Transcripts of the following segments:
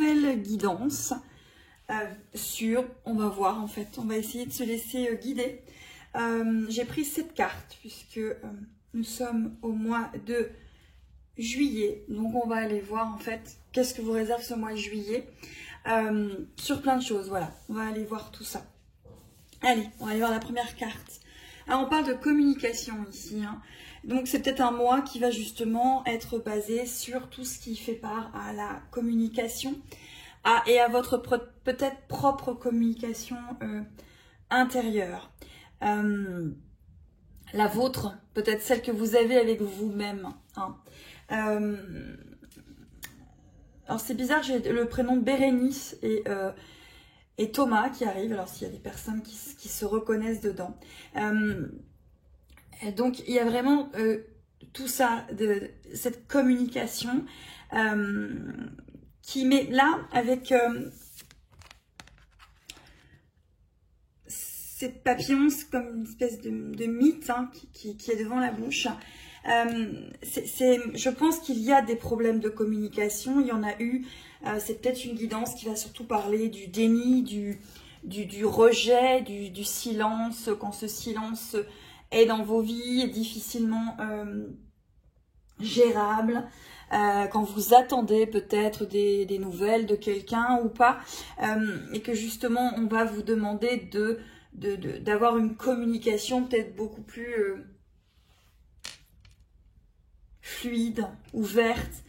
nouvelle guidance sur, on va voir en fait, on va essayer de se laisser guider. J'ai pris cette carte puisque nous sommes au mois de juillet, donc on va aller voir en fait qu'est-ce que vous réserve ce mois de juillet sur plein de choses. Voilà, on va aller voir tout ça. Allez, on va aller voir la première carte. Alors on parle de communication ici, hein. Donc c'est peut-être un mois qui va justement être basé sur tout ce qui fait part à la communication et à votre peut-être propre communication intérieure. La vôtre, peut-être celle que vous avez avec vous-même, hein. Alors c'est bizarre, j'ai le prénom Bérénice et Thomas qui arrivent. Alors s'il y a des personnes qui se reconnaissent dedans. Donc il y a vraiment tout ça, cette communication qui met là avec cette papillon, c'est comme une espèce de mythe, hein, qui est devant la bouche. Je pense qu'il y a des problèmes de communication, il y en a eu. C'est peut-être une guidance qui va surtout parler du déni, du rejet, du silence, quand ce silence est dans vos vies, difficilement gérable, quand vous attendez peut-être des nouvelles de quelqu'un ou pas, et que justement on va vous demander d'avoir une communication peut-être beaucoup plus fluide, ouverte.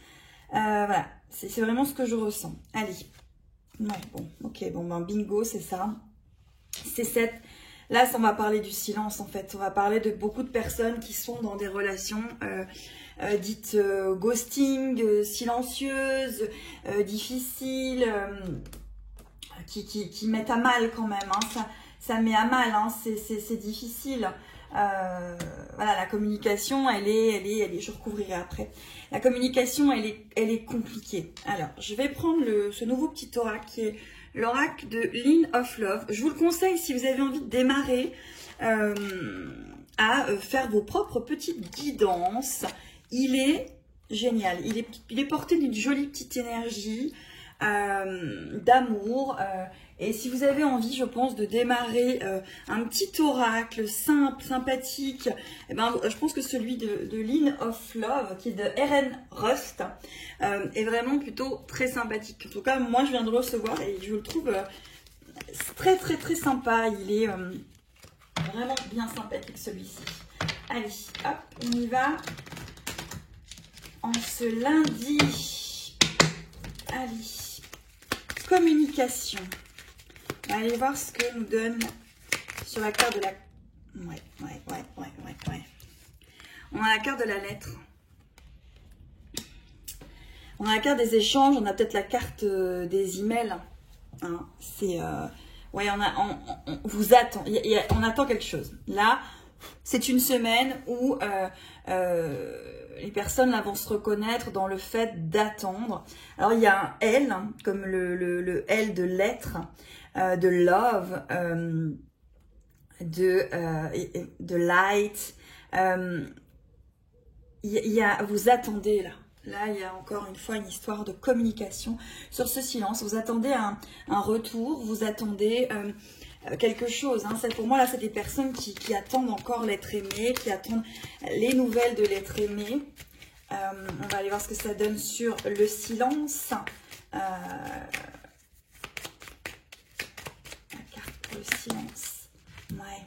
Voilà, c'est vraiment ce que je ressens. Allez, ouais, bon, ok, bon ben bingo, c'est ça. C'est cette. Là, on va parler du silence en fait. On va parler de beaucoup de personnes qui sont dans des relations dites ghosting, silencieuses, difficiles, qui mettent à mal quand même, hein. Ça met à mal, hein. C'est difficile. Voilà, la communication, elle est, je recouvrirai après. La communication, elle est compliquée. Alors, je vais prendre ce nouveau petit oracle qui est l'oracle de Line of Love. Je vous le conseille si vous avez envie de démarrer à faire vos propres petites guidances. Il est génial. Il est porté d'une jolie petite énergie d'amour. Et si vous avez envie, je pense, de démarrer un petit oracle simple, sympathique, eh ben, je pense que celui de Line of Love, qui est de RN Rust, est vraiment plutôt très sympathique. En tout cas, moi, je viens de le recevoir et je le trouve très, très, très sympa. Il est vraiment bien sympathique, celui-ci. Allez, hop, on y va. En ce lundi. Allez, communication. On va aller voir ce que nous donne sur la carte de la... Ouais. On a la carte de la lettre. On a la carte des échanges. On a peut-être la carte des emails. Hein, c'est... Ouais, on vous attend. On attend quelque chose. Là, c'est une semaine où les personnes là, vont se reconnaître dans le fait d'attendre. Alors, il y a un L, hein, comme le L de lettre. De love, de light. Vous attendez là. Là, il y a encore une fois une histoire de communication sur ce silence. Vous attendez un retour, vous attendez quelque chose. Hein. Pour moi, là, c'est des personnes qui attendent encore l'être aimé, qui attendent les nouvelles de l'être aimé. On va aller voir ce que ça donne sur le silence. Le silence. Ouais.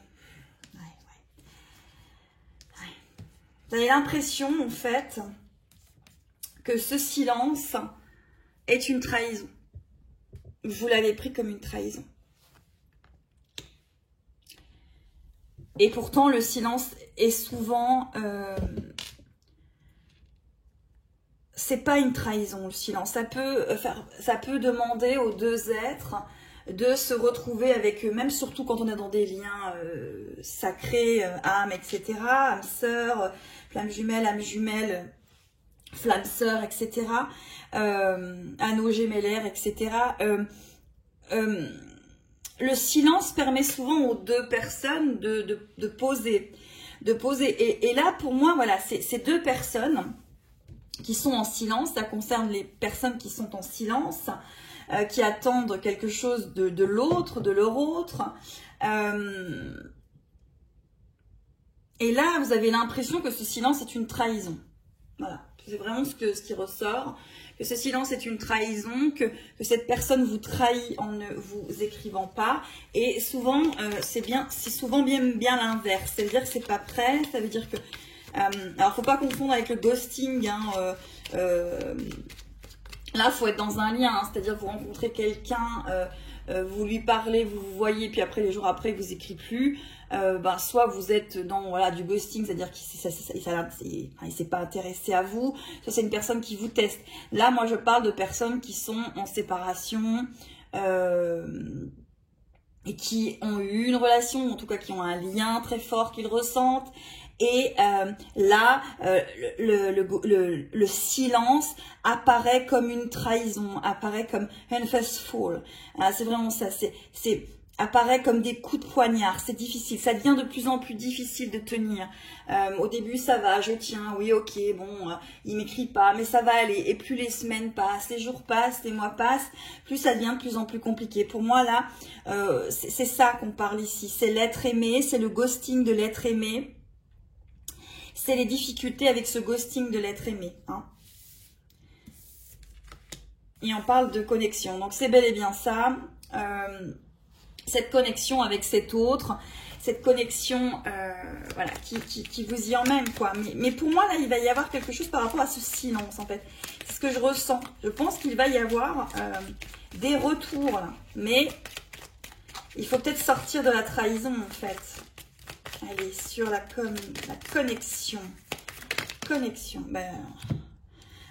Vous avez l'impression, en fait, que ce silence est une trahison. Vous l'avez pris comme une trahison. Et pourtant, le silence est souvent... c'est pas une trahison, le silence. Ça peut demander aux deux êtres de se retrouver avec eux-mêmes, surtout quand on est dans des liens sacrés, âme, etc. Âme sœur, flamme jumelle, âme jumelle, flamme sœur, etc. Anneau gémellaire, etc. Le silence permet souvent aux deux personnes de poser. Et là, pour moi, voilà, ces deux personnes qui sont en silence, ça concerne les personnes qui sont en silence, qui attendent quelque chose de l'autre, de leur autre. Et là, vous avez l'impression que ce silence est une trahison. Voilà, c'est vraiment ce qui ressort. Que ce silence est une trahison, que cette personne vous trahit en ne vous écrivant pas. Et souvent, c'est souvent bien l'inverse. C'est-à-dire que c'est pas prêt, ça veut dire que... alors, faut pas confondre avec le ghosting, hein, là, faut être dans un lien, hein, c'est-à-dire vous rencontrez quelqu'un, vous lui parlez, vous vous voyez, puis après, les jours après, il vous écrit plus. Soit vous êtes dans voilà, du ghosting, c'est-à-dire qu'il ne s'est pas intéressé à vous, soit c'est une personne qui vous teste. Là, moi, je parle de personnes qui sont en séparation et qui ont eu une relation, en tout cas qui ont un lien très fort qu'ils ressentent. Et là, le silence apparaît comme une trahison, apparaît comme unfaithful. C'est vraiment ça, apparaît comme des coups de poignard. C'est difficile, ça devient de plus en plus difficile de tenir. Au début, ça va, je tiens, oui, ok, bon, il m'écrit pas, mais ça va aller. Et plus les semaines passent, les jours passent, les mois passent, plus ça devient de plus en plus compliqué. Pour moi, là, c'est ça qu'on parle ici. C'est l'être aimé, c'est le ghosting de l'être aimé. C'est les difficultés avec ce ghosting de l'être aimé. Hein. Et on parle de connexion. Donc, c'est bel et bien ça. Cette connexion avec cet autre. Cette connexion voilà, qui vous y emmène. Quoi. Mais pour moi, là, il va y avoir quelque chose par rapport à ce silence, en fait. C'est ce que je ressens. Je pense qu'il va y avoir des retours. Là. Mais il faut peut-être sortir de la trahison, en fait. Allez, sur la connexion. Connexion.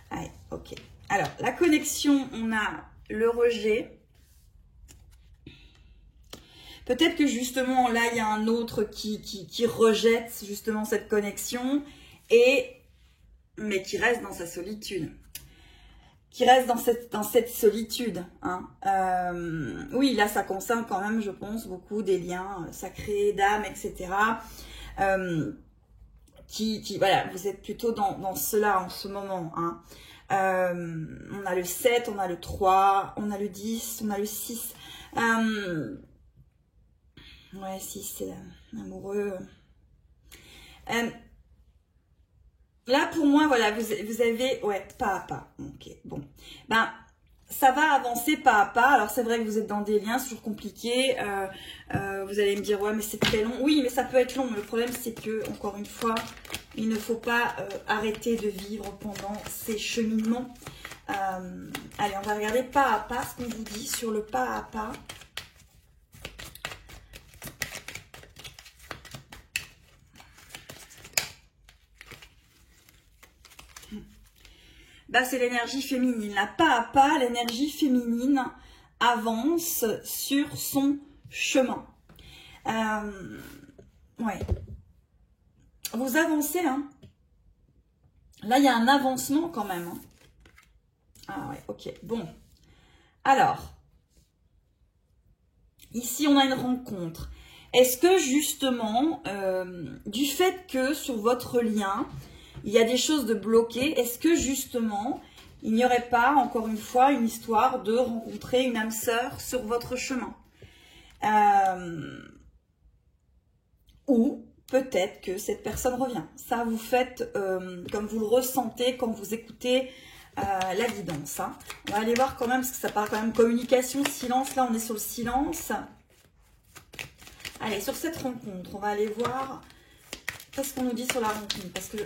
Allez, ok. Alors, la connexion, on a le rejet. Peut-être que justement, là, il y a un autre qui rejette justement cette connexion, mais qui reste dans sa solitude. Qui reste dans cette solitude. Hein. Oui, là, ça concerne quand même, je pense, beaucoup des liens sacrés, d'âme, etc. Voilà, vous êtes plutôt dans cela en ce moment. Hein. On a le 7, on a le 3, on a le 10, on a le 6. Ouais, 6, c'est amoureux. Là, pour moi, voilà, vous avez... Ouais, pas à pas. Ok, bon. Ça va avancer pas à pas. Alors, c'est vrai que vous êtes dans des liens, c'est toujours compliqué. Vous allez me dire, ouais, mais c'est très long. Oui, mais ça peut être long. Le problème, c'est que, encore une fois, il ne faut pas arrêter de vivre pendant ces cheminements. Allez, on va regarder pas à pas ce qu'on vous dit sur le pas à pas. C'est l'énergie féminine. Là, pas à pas, l'énergie féminine avance sur son chemin. Ouais. Vous avancez, hein. Là, il y a un avancement quand même. Hein. Ah ouais, ok. Bon. Alors, ici, on a une rencontre. Est-ce que justement, du fait que sur votre lien, il y a des choses de bloquées, est-ce que justement, il n'y aurait pas, encore une fois, une histoire de rencontrer une âme sœur sur votre chemin ou peut-être que cette personne revient. Ça, vous faites comme vous le ressentez quand vous écoutez la guidance. Hein. On va aller voir quand même, parce que ça parle quand même communication, silence. Là, on est sur le silence. Allez, sur cette rencontre, on va aller voir qu'est-ce qu'on nous dit sur la rencontre. Parce que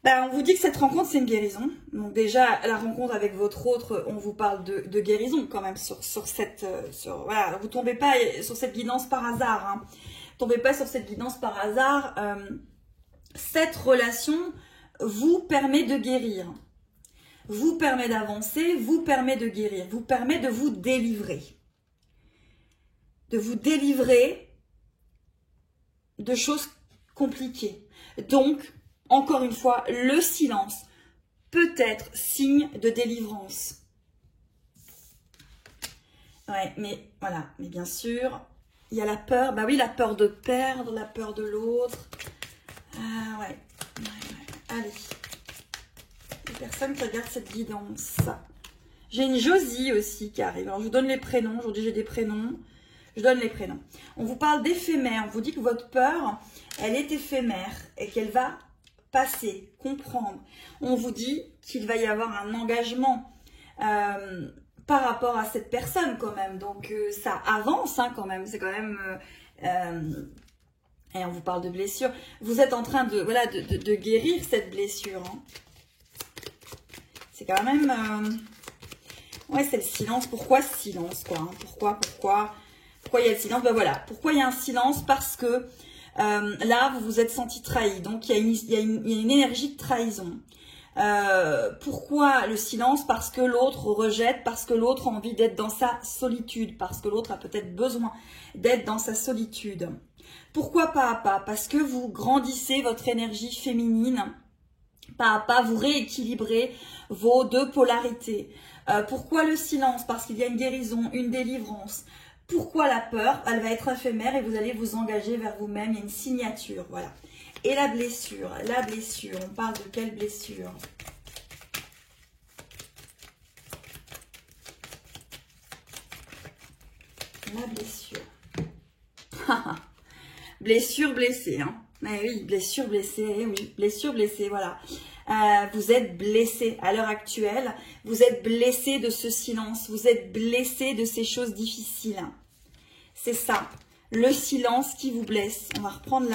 on vous dit que cette rencontre, c'est une guérison. Donc déjà, la rencontre avec votre autre, on vous parle de guérison quand même sur cette... voilà, vous ne tombez pas sur cette guidance par hasard. Hein. Tombez pas sur cette guidance par hasard. Cette relation vous permet de guérir. Vous permet d'avancer, vous permet de guérir. Vous permet de vous délivrer. De vous délivrer de choses compliquées. Donc, encore une fois, le silence peut être signe de délivrance. Ouais, mais voilà, mais bien sûr, il y a la peur. Bah oui, la peur de perdre, la peur de l'autre. Ah ouais. Allez. Les personnes qui regardent cette guidance. J'ai une Josie aussi qui arrive. Alors, je vous donne les prénoms. Aujourd'hui, j'ai des prénoms. Je donne les prénoms. On vous parle d'éphémère. On vous dit que votre peur, elle est éphémère et qu'elle va passer, comprendre. On vous dit qu'il va y avoir un engagement par rapport à cette personne quand même. Donc, ça avance hein, quand même. C'est quand même... et on vous parle de blessure. Vous êtes en train de, voilà, de guérir cette blessure. Hein. C'est quand même... Ouais, c'est le silence. Pourquoi ce silence, quoi hein? Pourquoi il y a le silence? Ben voilà. Pourquoi il y a un silence? Parce que là, vous vous êtes senti trahi. Donc, il y a une énergie de trahison. Pourquoi le silence? Parce que l'autre rejette, parce que l'autre a envie d'être dans sa solitude, parce que l'autre a peut-être besoin d'être dans sa solitude. Pourquoi pas à pas? Parce que vous grandissez votre énergie féminine. Pas à pas, vous rééquilibrez vos deux polarités. Pourquoi le silence? Parce qu'il y a une guérison, une délivrance. Pourquoi la peur? Elle va être éphémère et vous allez vous engager vers vous-même. Il y a une signature, voilà. Et la blessure, on parle de quelle blessure? La blessure. Blessure blessée, hein. Mais oui, blessure blessée, oui, blessure blessée, voilà. Vous êtes blessé à l'heure actuelle, vous êtes blessé de ce silence, vous êtes blessé de ces choses difficiles. C'est ça, le silence qui vous blesse. On va reprendre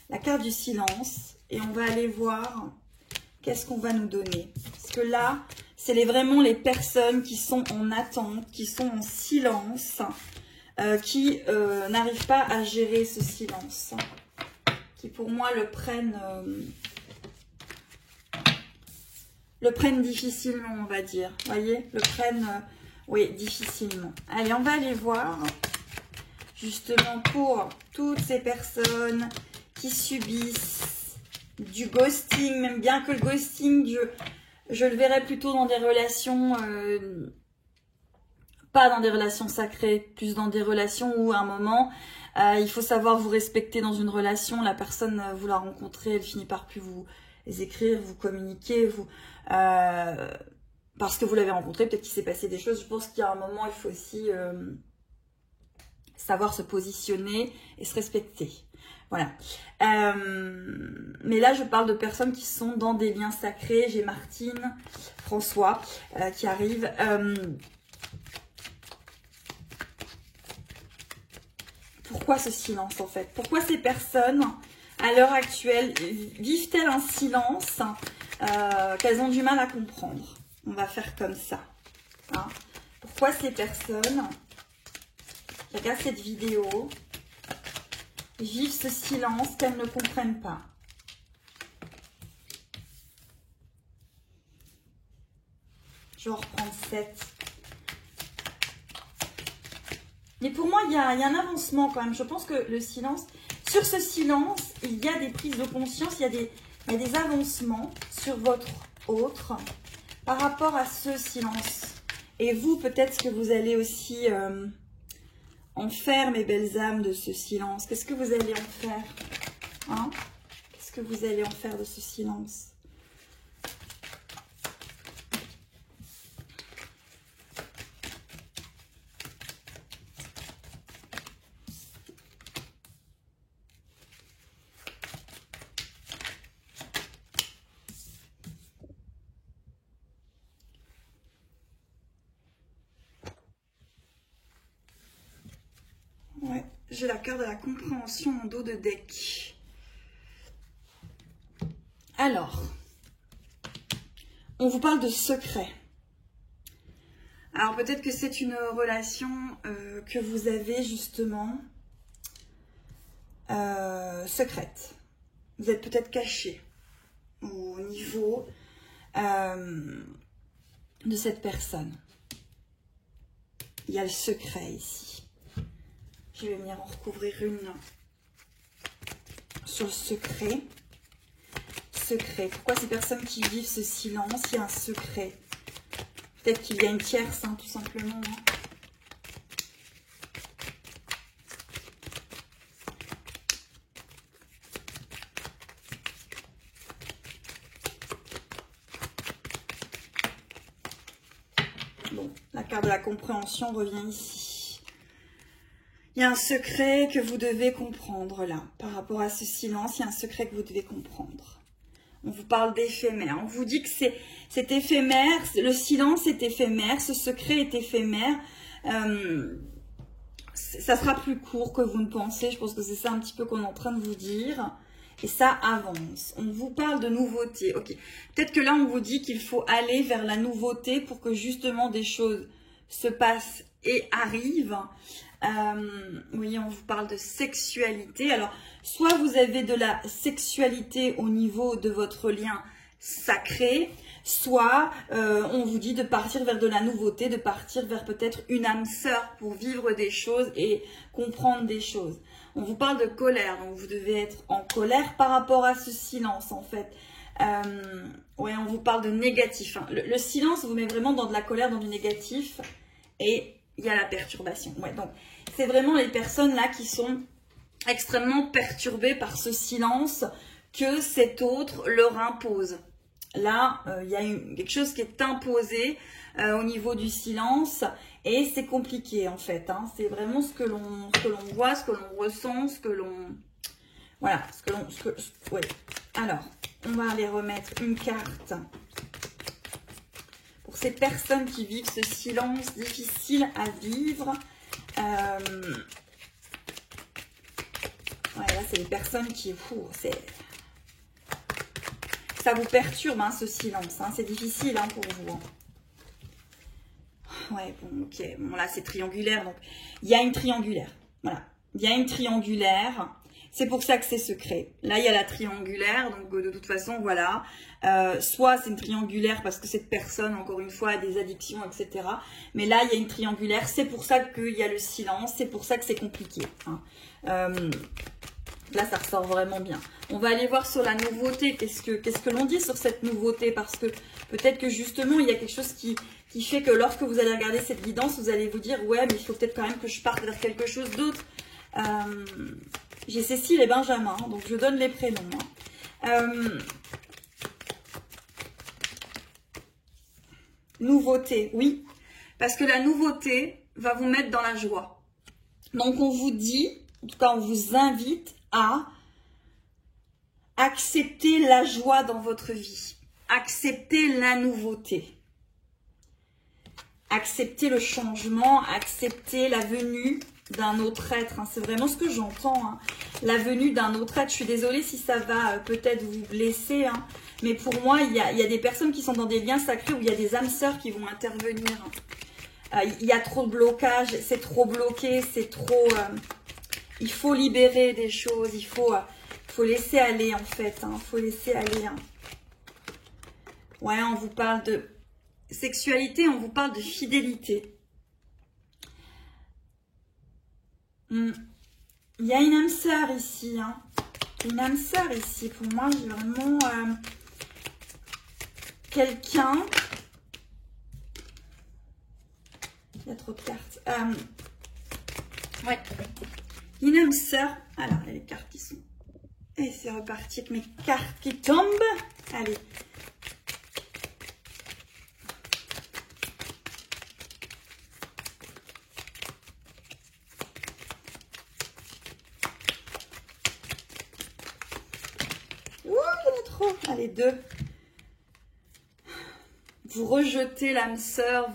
la carte du silence et on va aller voir qu'est-ce qu'on va nous donner. Parce que là, c'est vraiment les personnes qui sont en attente, qui sont en silence, qui n'arrivent pas à gérer ce silence, qui pour moi le prennent difficilement, on va dire. Vous voyez, le prennent, oui, difficilement. Allez, on va aller voir, justement, pour toutes ces personnes qui subissent du ghosting, même bien que le ghosting, je le verrais plutôt dans des relations, pas dans des relations sacrées, plus dans des relations où à un moment, il faut savoir vous respecter dans une relation. La personne, vous la rencontrez, elle finit par plus vous écrire, vous communiquer, parce que vous l'avez rencontré, peut-être qu'il s'est passé des choses. Je pense qu'il y a un moment, il faut aussi savoir se positionner et se respecter. Voilà. Mais là, je parle de personnes qui sont dans des liens sacrés. J'ai Martine, François qui arrive. Pourquoi ce silence en fait? Pourquoi ces personnes, à l'heure actuelle, vivent-elles un silence qu'elles ont du mal à comprendre? On va faire comme ça. Hein? Pourquoi ces personnes qui regardent cette vidéo vivent ce silence qu'elles ne comprennent pas? Je vais en reprendre 7. Mais pour moi, il y a un avancement quand même. Je pense que le silence, sur ce silence, il y a des prises de conscience, il y a des avancements sur votre autre par rapport à ce silence. Et vous, peut-être que vous allez aussi en faire, mes belles âmes, de ce silence. Qu'est-ce que vous allez en faire hein? Qu'est-ce que vous allez en faire de ce silence? Ouais, j'ai la carte de la compréhension en dos de deck. Alors, on vous parle de secret. Alors peut-être que c'est une relation que vous avez justement secrète. Vous êtes peut-être caché au niveau de cette personne. Il y a le secret ici. Je vais venir en recouvrir une sur le secret. Secret. Pourquoi ces personnes qui vivent ce silence? Il y a un secret. Peut-être qu'il y a une tierce, hein, tout simplement. Hein. Bon, la carte de la compréhension revient ici. Il y a un secret que vous devez comprendre là. Par rapport à ce silence, il y a un secret que vous devez comprendre. On vous parle d'éphémère. On vous dit que c'est éphémère, le silence est éphémère, ce secret est éphémère. Ça sera plus court que vous ne pensez. Je pense que c'est ça un petit peu qu'on est en train de vous dire. Et ça avance. On vous parle de nouveauté. Ok. Peut-être que là, on vous dit qu'il faut aller vers la nouveauté pour que justement des choses se passent et arrivent. Oui, on vous parle de sexualité. Alors, soit vous avez de la sexualité au niveau de votre lien sacré, soit on vous dit de partir vers de la nouveauté, de partir vers peut-être une âme sœur pour vivre des choses et comprendre des choses. On vous parle de colère, donc vous devez être en colère par rapport à ce silence en fait. Ouais, on vous parle de négatif. Hein. Le silence vous met vraiment dans de la colère, dans du négatif et il y a la perturbation. Ouais, donc c'est vraiment les personnes là qui sont extrêmement perturbées par ce silence que cet autre leur impose. Là, il y a quelque chose qui est imposé au niveau du silence et c'est compliqué en fait. Hein. C'est vraiment ce que l'on voit, ce que l'on ressent, ce que l'on... Voilà, ouais. Alors, on va aller remettre une carte pour ces personnes qui vivent ce silence difficile à vivre. Ouais, là, c'est les personnes qui... Ça vous perturbe, hein, ce silence. Hein, c'est difficile hein, pour vous. Hein. Ouais, bon, ok. Bon, là, c'est triangulaire. Donc, il y a une triangulaire. Voilà. Il y a une triangulaire. C'est pour ça que c'est secret. Là, il y a la triangulaire. Donc, de toute façon, voilà. Soit c'est une triangulaire parce que cette personne, encore une fois, a des addictions, etc. Mais là, il y a une triangulaire. C'est pour ça qu'il y a le silence. C'est pour ça que c'est compliqué. Hein. Là, ça ressort vraiment bien. On va aller voir sur la nouveauté. Qu'est-ce que l'on dit sur cette nouveauté? Parce que peut-être que justement, il y a quelque chose qui fait que lorsque vous allez regarder cette guidance, vous allez vous dire « Ouais, mais il faut peut-être quand même que je parte vers quelque chose d'autre. » J'ai Cécile et Benjamin, donc je donne les prénoms. Nouveauté, oui. Parce que la nouveauté va vous mettre dans la joie. Donc, on vous dit, en tout cas, on vous invite à accepter la joie dans votre vie, accepter la nouveauté, accepter le changement, accepter la venue d'un autre être. Hein. C'est vraiment ce que j'entends, hein. La venue d'un autre être. Je suis désolée si ça va peut-être vous blesser, hein. Mais pour moi, il y a des personnes qui sont dans des liens sacrés où il y a des âmes sœurs qui vont intervenir. Il y a trop de blocage, c'est trop bloqué, c'est trop... il faut libérer des choses, il faut laisser aller en fait. Il faut laisser aller. Hein. Ouais, on vous parle de sexualité, on vous parle de fidélité. Il y a une âme sœur ici. Hein. Une âme sœur ici. Pour moi, j'ai vraiment quelqu'un... Il y a trop de cartes. Ouais. Une âme sœur. Alors, il y a les cartes qui sont... Et c'est reparti avec mes cartes qui tombent. Allez. Ouh, il y en a trop. Allez, 2. Vous rejetez l'âme sœur,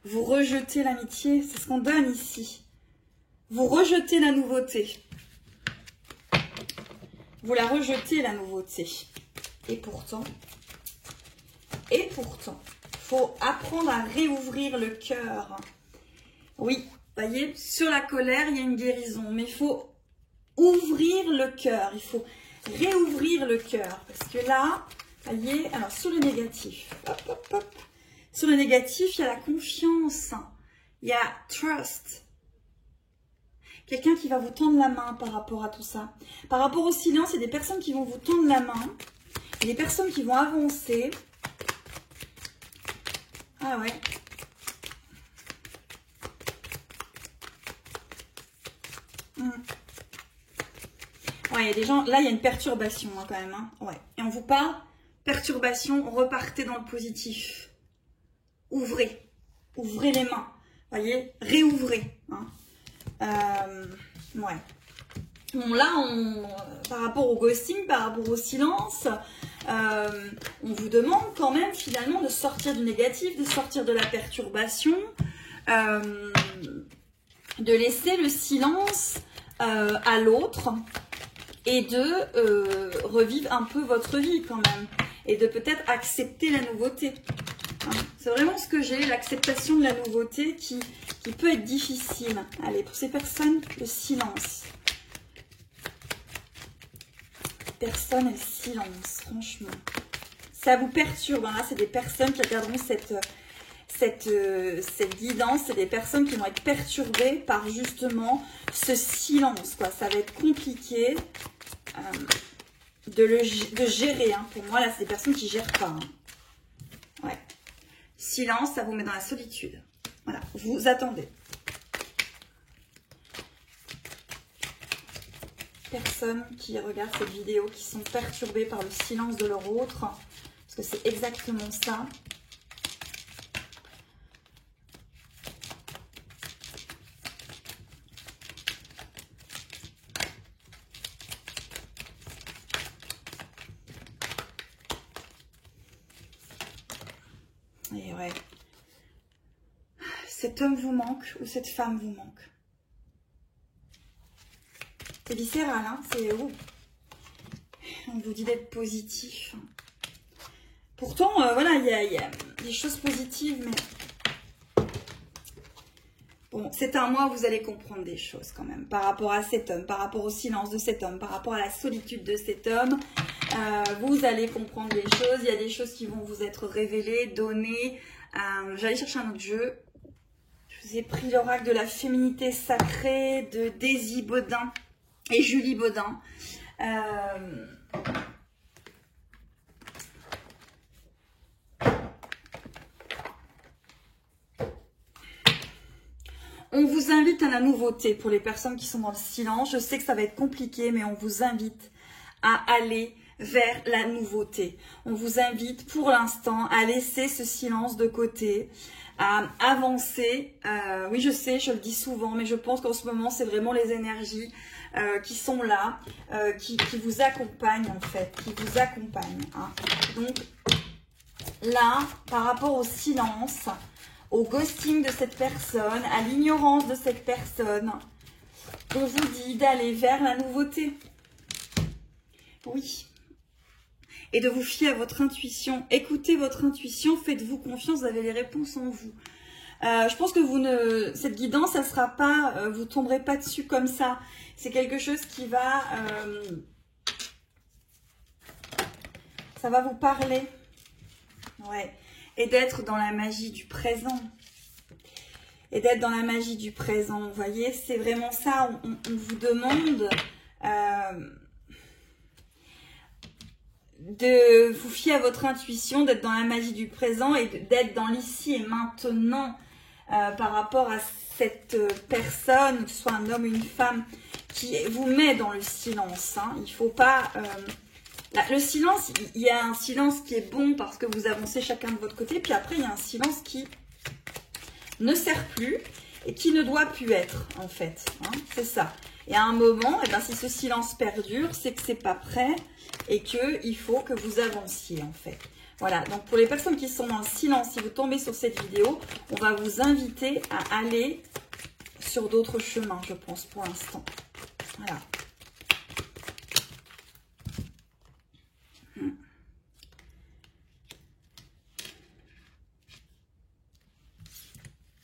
vous rejetez l'amitié. C'est ce qu'on donne ici. Vous rejetez la nouveauté. Vous la rejetez, la nouveauté. Et pourtant, il faut apprendre à réouvrir le cœur. Oui, voyez, sur la colère, il y a une guérison. Mais il faut ouvrir le cœur. Il faut réouvrir le cœur. Parce que là, voyez, alors sur le négatif, hop, hop, hop. Sur le négatif, il y a la confiance. Il y a trust. Quelqu'un qui va vous tendre la main par rapport à tout ça. Par rapport au silence, il y a des personnes qui vont vous tendre la main. Il y a des personnes qui vont avancer. Ah ouais. Ouais, il y a des gens... Là, il y a une perturbation hein, quand même. Hein. Ouais. Et on vous parle, perturbation, repartez dans le positif. Ouvrez. ouvrez les mains. Voyez, réouvrez. Hein. Ouais. Bon, là, par rapport au ghosting, par rapport au silence, on vous demande quand même finalement de sortir du négatif, de sortir de la perturbation, de laisser le silence à l'autre et de revivre un peu votre vie quand même et de peut-être accepter la nouveauté. Hein. C'est vraiment ce que j'ai, l'acceptation de la nouveauté qui peut être difficile. Allez, pour ces personnes, le silence. Personne et le silence, franchement. Ça vous perturbe. Hein. Là, c'est des personnes qui regarderont cette guidance. C'est des personnes qui vont être perturbées par justement ce silence. Quoi. Ça va être compliqué de gérer. Hein. Pour moi, là, c'est des personnes qui ne gèrent pas. Hein. Ouais. Silence, ça vous met dans la solitude. Voilà, vous attendez. Personnes qui regardent cette vidéo, qui sont perturbées par le silence de leur autre, parce que c'est exactement ça. Et ouais, cet homme vous manque ou cette femme vous manque. C'est viscéral, hein, c'est où on vous dit d'être positif. Pourtant, voilà, il y a des choses positives, mais bon, c'est un mois où vous allez comprendre des choses quand même par rapport à cet homme, par rapport au silence de cet homme, par rapport à la solitude de cet homme. Vous allez comprendre des choses. Il y a des choses qui vont vous être révélées, données. J'allais chercher un autre jeu. Je vous ai pris l'oracle de la féminité sacrée de Daisy Baudin et Julie Baudin. On vous invite à la nouveauté pour les personnes qui sont dans le silence. Je sais que ça va être compliqué, mais on vous invite à aller vers la nouveauté. On vous invite pour l'instant à laisser ce silence de côté, à avancer. Oui, je sais, je le dis souvent, mais je pense qu'en ce moment, c'est vraiment les énergies qui sont là, qui vous accompagnent en fait, qui vous accompagnent. Hein. Donc là, par rapport au silence, au ghosting de cette personne, à l'ignorance de cette personne, on vous dit d'aller vers la nouveauté. Oui. Et de vous fier à votre intuition. Écoutez votre intuition, faites-vous confiance, vous avez les réponses en vous. Je pense que cette guidance, ça sera pas, vous tomberez pas dessus comme ça. C'est quelque chose qui va, ça va vous parler. Ouais. Et d'être dans la magie du présent. Et d'être dans la magie du présent. Vous voyez, c'est vraiment ça. On vous demande de vous fier à votre intuition, d'être dans la magie du présent et d'être dans l'ici et maintenant par rapport à cette personne, que ce soit un homme ou une femme, qui vous met dans le silence. Hein. Il ne faut pas... le silence, il y a un silence qui est bon parce que vous avancez chacun de votre côté, puis après il y a un silence qui ne sert plus et qui ne doit plus être en fait. Hein. C'est ça. Et à un moment, eh ben, si ce silence perdure, c'est que c'est pas prêt et qu'il faut que vous avanciez en fait. Voilà, donc pour les personnes qui sont dans le silence, si vous tombez sur cette vidéo, on va vous inviter à aller sur d'autres chemins, je pense, pour l'instant. Voilà.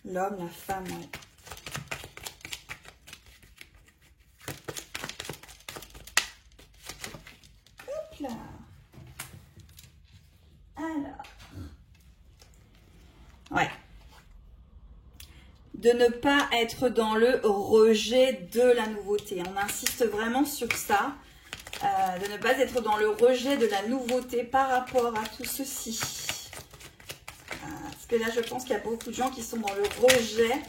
L'homme, la femme, ouais. Hop là. Alors. Ouais. De ne pas être dans le rejet de la nouveauté. On insiste vraiment sur ça. De ne pas être dans le rejet de la nouveauté par rapport à tout ceci. Parce que là, je pense qu'il y a beaucoup de gens qui sont dans le rejet.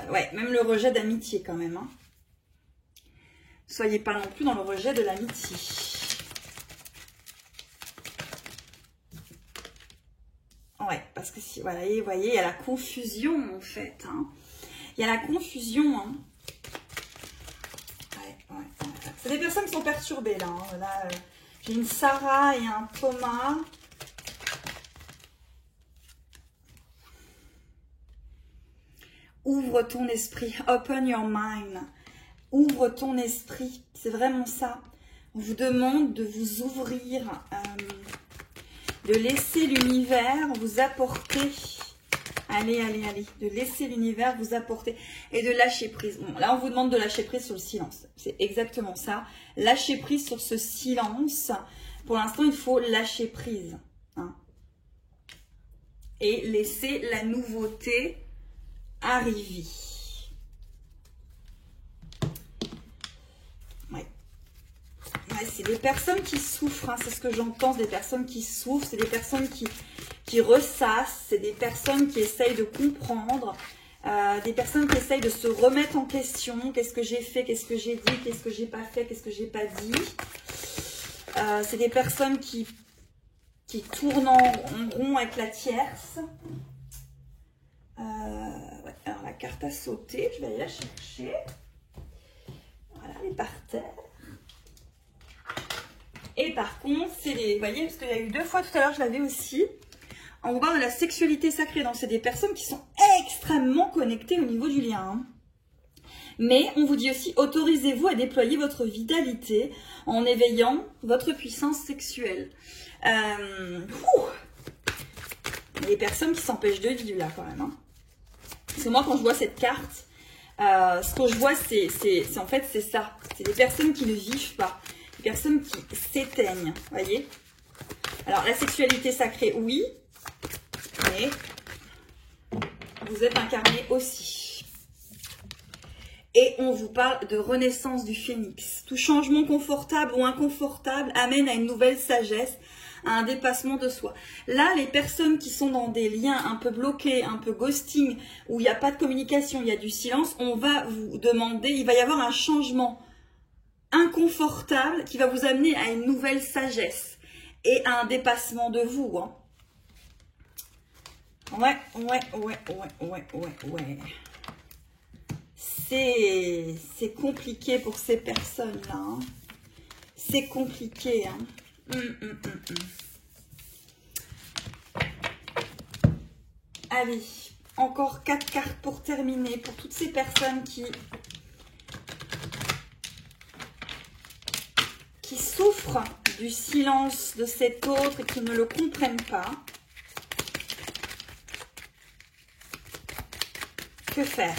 Ouais, même le rejet d'amitié quand même. Hein. Soyez pas non plus dans le rejet de l'amitié. Ouais, parce que si, voilà, vous voyez, il y a la confusion en fait. Hein. Il y a la confusion. Hein. Ouais. C'est des personnes qui sont perturbées là. Hein. Là j'ai une Sarah et un Thomas. Ouvre ton esprit. Open your mind. Ouvre ton esprit. C'est vraiment ça. On vous demande de vous ouvrir, de laisser l'univers vous apporter. Allez, de laisser l'univers vous apporter et de lâcher prise. Bon, là, on vous demande de lâcher prise sur le silence. C'est exactement ça. Lâcher prise sur ce silence. Pour l'instant, il faut lâcher prise. Hein. Et laisser la nouveauté arriver. Ouais, c'est des personnes qui souffrent, hein, c'est ce que j'entends, des personnes qui souffrent, c'est des personnes qui ressassent, c'est des personnes qui essayent de comprendre, des personnes qui essayent de se remettre en question, qu'est-ce que j'ai fait, qu'est-ce que j'ai dit, qu'est-ce que j'ai pas fait, qu'est-ce que j'ai pas dit. C'est des personnes qui tournent en rond avec la tierce. Ouais, alors la carte a sauté, je vais aller la chercher. Voilà, elle est par terre. Et par contre, c'est les... Vous voyez, parce qu'il y a eu 2 fois tout à l'heure, je l'avais aussi. On vous parle de la sexualité sacrée. Donc, c'est des personnes qui sont extrêmement connectées au niveau du lien. Hein. Mais on vous dit aussi, autorisez-vous à déployer votre vitalité en éveillant votre puissance sexuelle. Il y a des personnes qui s'empêchent de vivre là quand même. Hein. Parce que moi, quand je vois cette carte, ce que je vois, c'est en fait, c'est ça. C'est des personnes qui ne vivent pas. Personnes qui s'éteignent, voyez. Alors, la sexualité sacrée, oui, mais vous êtes incarné aussi. Et on vous parle de renaissance du phénix. Tout changement confortable ou inconfortable amène à une nouvelle sagesse, à un dépassement de soi. Là, les personnes qui sont dans des liens un peu bloqués, un peu ghosting, où il n'y a pas de communication, il y a du silence, on va vous demander, il va y avoir un changement inconfortable qui va vous amener à une nouvelle sagesse et à un dépassement de vous. Hein. Ouais. C'est compliqué pour ces personnes-là. Hein. C'est compliqué. Hein. Allez, encore 4 cartes pour terminer. Pour toutes ces personnes qui souffrent du silence de cet autre et qui ne le comprennent pas. Que faire?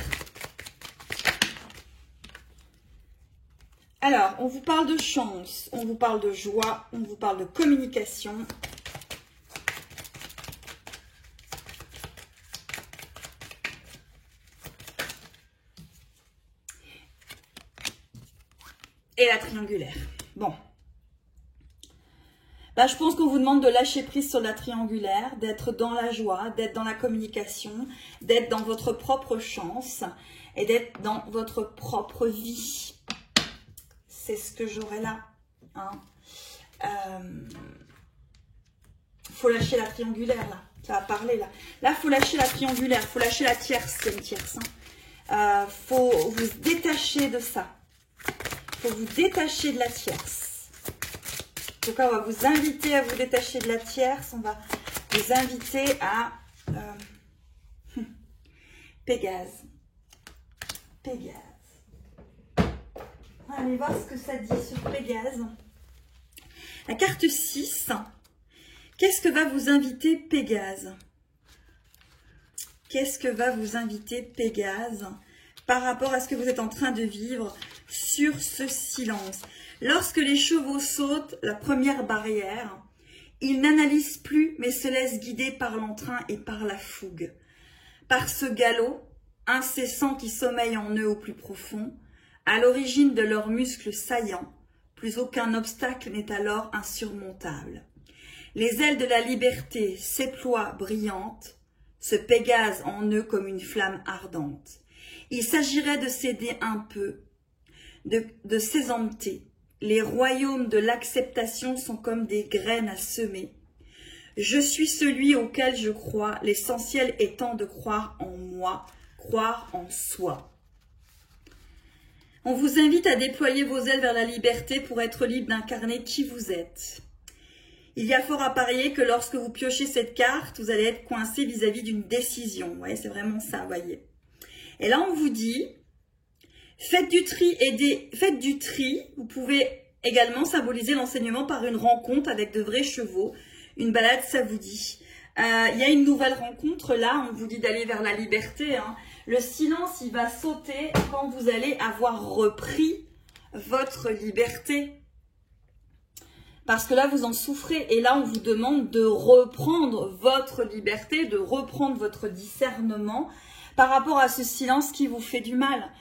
Alors, on vous parle de chance, on vous parle de joie, on vous parle de communication. Et la triangulaire. Bon. Là, je pense qu'on vous demande de lâcher prise sur la triangulaire, d'être dans la joie, d'être dans la communication, d'être dans votre propre chance et d'être dans votre propre vie. C'est ce que j'aurais là. Hein. Faut lâcher la triangulaire, là. Ça va parler, là. Là, faut lâcher la triangulaire, faut lâcher la tierce, c'est une tierce. Hein. Faut vous détacher de ça. Faut vous détacher de la tierce. En tout cas, on va vous inviter à vous détacher de la tierce. On va vous inviter à Pégase. Pégase. Allez voir ce que ça dit sur Pégase. La carte 6. Qu'est-ce que va vous inviter Pégase? Qu'est-ce que va vous inviter Pégase par rapport à ce que vous êtes en train de vivre sur ce silence? Lorsque les chevaux sautent la première barrière, ils n'analysent plus mais se laissent guider par l'entrain et par la fougue. Par ce galop incessant qui sommeille en eux au plus profond, à l'origine de leurs muscles saillants, plus aucun obstacle n'est alors insurmontable. Les ailes de la liberté s'éploient brillantes, se Pégase en eux comme une flamme ardente. Il s'agirait de céder un peu, de s'exempter. Les royaumes de l'acceptation sont comme des graines à semer. Je suis celui auquel je crois, l'essentiel étant de croire en moi, croire en soi. On vous invite à déployer vos ailes vers la liberté pour être libre d'incarner qui vous êtes. Il y a fort à parier que lorsque vous piochez cette carte, vous allez être coincé vis-à-vis d'une décision. Vous voyez, c'est vraiment ça, vous voyez. Et là, on vous dit, faites du tri. Vous pouvez également symboliser l'enseignement par une rencontre avec de vrais chevaux. Une balade, ça vous dit. Il y a une nouvelle rencontre, là, on vous dit d'aller vers la liberté. Hein. Le silence, il va sauter quand vous allez avoir repris votre liberté. Parce que là, vous en souffrez. Et là, on vous demande de reprendre votre liberté, de reprendre votre discernement par rapport à ce silence qui vous fait du mal.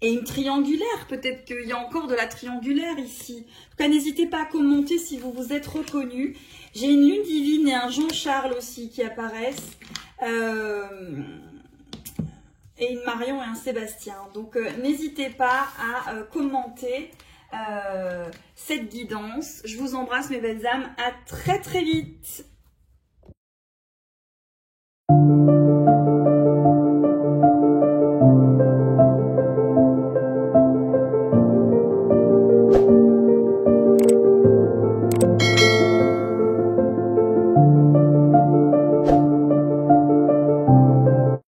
Et une triangulaire, peut-être qu'il y a encore de la triangulaire ici. En tout cas, n'hésitez pas à commenter si vous vous êtes reconnus. J'ai une lune divine et un Jean-Charles aussi qui apparaissent. Et une Marion et un Sébastien. Donc, n'hésitez pas à commenter cette guidance. Je vous embrasse mes belles âmes. À très très vite.